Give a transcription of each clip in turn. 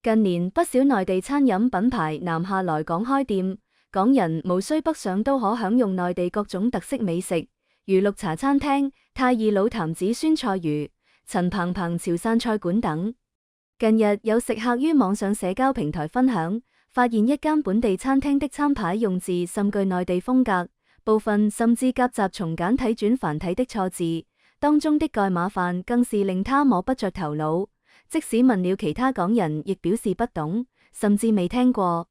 近年不少內地餐飲品牌南下來港開店，港人無需北上都可享用內地各種特色美食，如綠茶餐廳、泰義老壇子酸菜魚、陳鵬鵬潮汕菜館等。近日有食客於網上社交平台分享，發現一間本地餐廳的餐牌用字甚具內地風格，部分甚至夾雜從簡體轉繁體的錯字，當中的蓋碼飯更是令他摸不着頭腦。即使問了其他港人，亦表示不懂，甚至未聽過。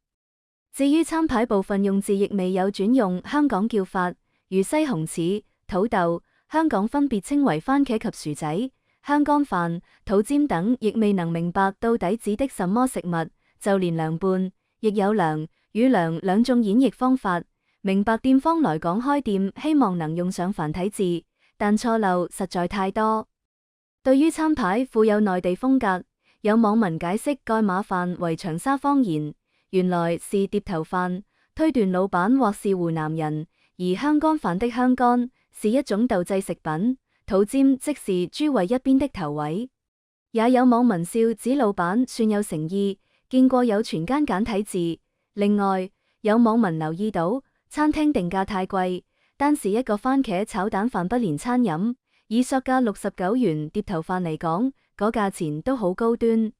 至於餐牌部分用字亦未有轉用香港叫法，如西紅柿、土豆，香港分別稱為番茄及薯仔；香乾飯、土尖等，亦未能明白到底指的什麼食物。就連涼拌，亦有涼與涼兩種演繹方法。明白店方來港開店，希望能用上繁體字，但錯漏實在太多。對於餐牌富有內地風格，有網民解釋蓋碼飯為長沙方言，原來是碟頭飯，推斷老闆或是湖南人；而香乾飯的香乾是一種豆製食品，土尖即是豬胃一邊的頭位。也有網民笑指老闆算有誠意，見過有全間簡體字。另外，有網民留意到餐廳定價太貴，單是一個番茄炒蛋飯不連餐飲，以索價69元碟頭飯嚟講，嗰價錢都好高端。